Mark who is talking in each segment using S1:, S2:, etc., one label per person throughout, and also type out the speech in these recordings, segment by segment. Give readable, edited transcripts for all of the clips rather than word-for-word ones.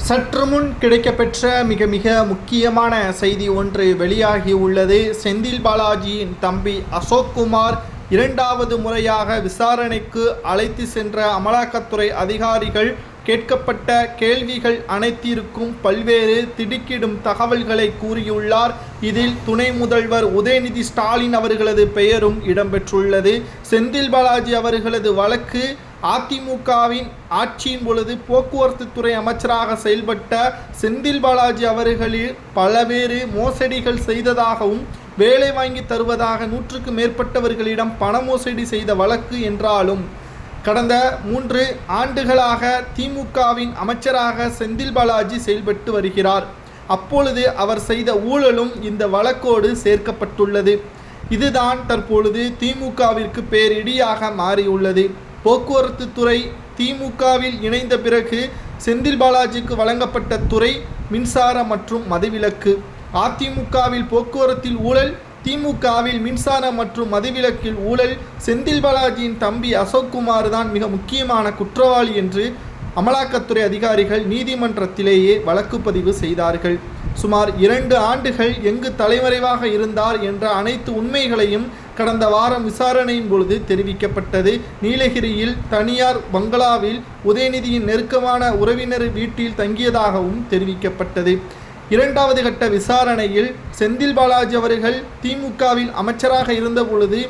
S1: சற்று முன் கிடைக்கப்பெற்ற மிக மிக முக்கியமான செய்தி ஒன்று வெளியாகி உள்ளது. செந்தில் பாலாஜியின் தம்பி அசோக்குமார் இரண்டாவது முறையாக விசாரணைக்கு அழைத்து சென்ற அமலாக்கத்துறை அதிகாரிகள் கேட்கப்பட்ட கேள்விகள் அனைத்திற்கும் பல்வேறு திடுக்கிடும் தகவல்களை கூறியுள்ளார். இதில் துணை முதல்வர் உதயநிதி ஸ்டாலின் அவர்களது பெயரும் இடம்பெற்றுள்ளது. செந்தில் பாலாஜி அவர்களது வழக்கு அதிமுகவின் ஆட்சியின் பொழுது போக்குவரத்து துறை அமைச்சராக செயல்பட்ட செந்தில் பாலாஜி அவர்களில் பல்வேறு மோசடிகள் செய்ததாகவும் வேலை வாங்கி தருவதாக 100க்கும் மேற்பட்டவர்களிடம் பண மோசடி செய்த வழக்கு என்றாலும் கடந்த 3 ஆண்டுகளாக திமுகவின் அமைச்சராக செந்தில் பாலாஜி செயல்பட்டு வருகிறார். அப்பொழுது அவர் செய்த ஊழலும் இந்த வழக்கோடு சேர்க்கப்பட்டுள்ளது. இதுதான் தற்பொழுது திமுகவிற்கு பேரிடியாக மாறியுள்ளது. போக்குவரத்து துறை திமுகவில் இணைந்த பிறகு செந்தில் பாலாஜிக்கு வழங்கப்பட்ட துறை மின்சார மற்றும் மதுவிலக்கு. அதிமுகவில் போக்குவரத்தில் ஊழல், திமுகவில் மின்சார மற்றும் மதுவிலக்கில் ஊழல். செந்தில் பாலாஜியின் தம்பி அசோக்குமார் தான் மிக முக்கியமான குற்றவாளி என்று அமலாக்கத்துறை அதிகாரிகள் நீதிமன்றத்திலேயே வழக்கு பதிவு செய்தார்கள். சுமார் 2 ஆண்டுகள் எங்கு தலைமறைவாக இருந்தார் என்ற அனைத்து உண்மைகளையும் கடந்த வாரம் விசாரணையின் பொழுது தெரிவிக்கப்பட்டது. நீலகிரியில் தனியார் பங்களாவில் உதயநிதியின் நெருக்கமான உறவினர் வீட்டில் தங்கியதாகவும் தெரிவிக்கப்பட்டது. 2வது கட்ட விசாரணையில் செந்தில் பாலாஜி அவர்கள் திமுகவில் அமைச்சராக இருந்த பொழுது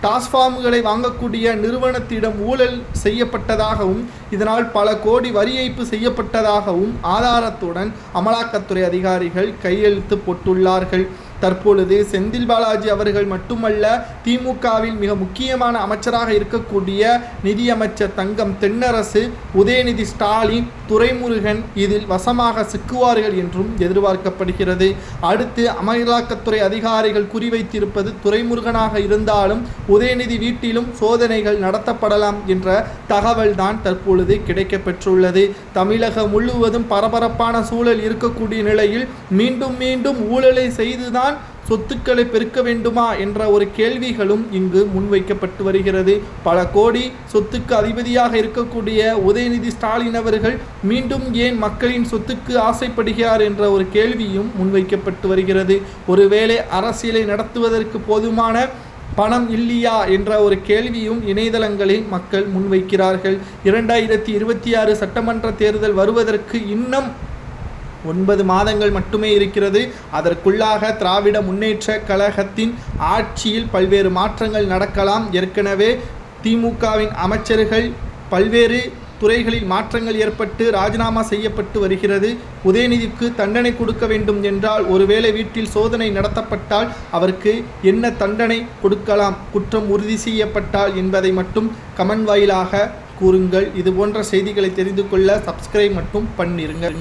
S1: டாஸ்ஃபார்ம்களை வாங்கக்கூடிய நிறுவனத்திடம் ஊழல் செய்யப்பட்டதாகவும் இதனால் பல கோடி வரி ஏய்ப்பு செய்யப்பட்டதாகவும் ஆதாரத்துடன் அமலாக்கத்துறை அதிகாரிகள் கையெழுத்து போட்டுள்ளார்கள். தற்பொழுது செந்தில் பாலாஜி அவர்கள் மட்டுமல்ல, திமுகவில் மிக முக்கியமான அமைச்சராக இருக்கக்கூடிய நிதியமைச்சர் தங்கம் தென்னரசு, உதயநிதி ஸ்டாலின், துரைமுருகன் இதில் வசமாக சிக்குவார்கள் என்றும் எதிர்பார்க்கப்படுகிறது. அடுத்து அமலாக்கத்துறை அதிகாரிகள் குறிவைத்திருப்பது துரைமுருகனாக இருந்தாலும் உதயநிதி வீட்டிலும் சோதனைகள் நடத்தப்படலாம் என்ற தகவல் தான் தற்பொழுது கிடைக்கப்பெற்றுள்ளது. தமிழகம் முழுவதும் பரபரப்பான சூழல் இருக்கக்கூடிய நிலையில் மீண்டும் மீண்டும் ஊழலை செய்துதான் சொத்துக்களை பெருக்க வேண்டுமா என்ற ஒரு கேள்விகளும் இங்கு முன்வைக்கப்பட்டு வருகிறது. பல கோடி சொத்துக்கு அதிபதியாக இருக்கக்கூடிய உதயநிதி ஸ்டாலின் அவர்கள் மீண்டும் ஏன் மக்களின் சொத்துக்கு ஆசைப்படுகிறார் என்ற ஒரு கேள்வியும் முன்வைக்கப்பட்டு வருகிறது. ஒருவேளை அரசியலை நடத்துவதற்கு போதுமான பணம் இல்லையா என்ற ஒரு கேள்வியும் இணையதளங்களில் மக்கள் முன்வைக்கிறார்கள். 2026 சட்டமன்ற தேர்தல் வருவதற்கு இன்னும் 9 மாதங்கள் மட்டுமே இருக்கிறது. அதற்குள்ளாக திராவிட முன்னேற்ற கழகத்தின் ஆட்சியில் பல்வேறு மாற்றங்கள் நடக்கலாம். ஏற்கனவே திமுகவின் அமைச்சர்கள் பல்வேறு துறைகளில் மாற்றங்கள் ஏற்பட்டு ராஜினாமா செய்யப்பட்டு வருகிறது. உதயநிதிக்கு தண்டனை கொடுக்க வேண்டும் என்றால் ஒருவேளை வீட்டில் சோதனை நடத்தப்பட்டால் அவருக்கு என்ன தண்டனை கொடுக்கலாம், குற்றம் உறுதி செய்யப்பட்டால் என்பதை மட்டும் கமெண்ட் வாயிலாக கூறுங்கள். இது போன்ற செய்திகளை தெரிந்து கொள்ள சப்ஸ்கிரைப் மட்டும் பண்ணிருங்கள்.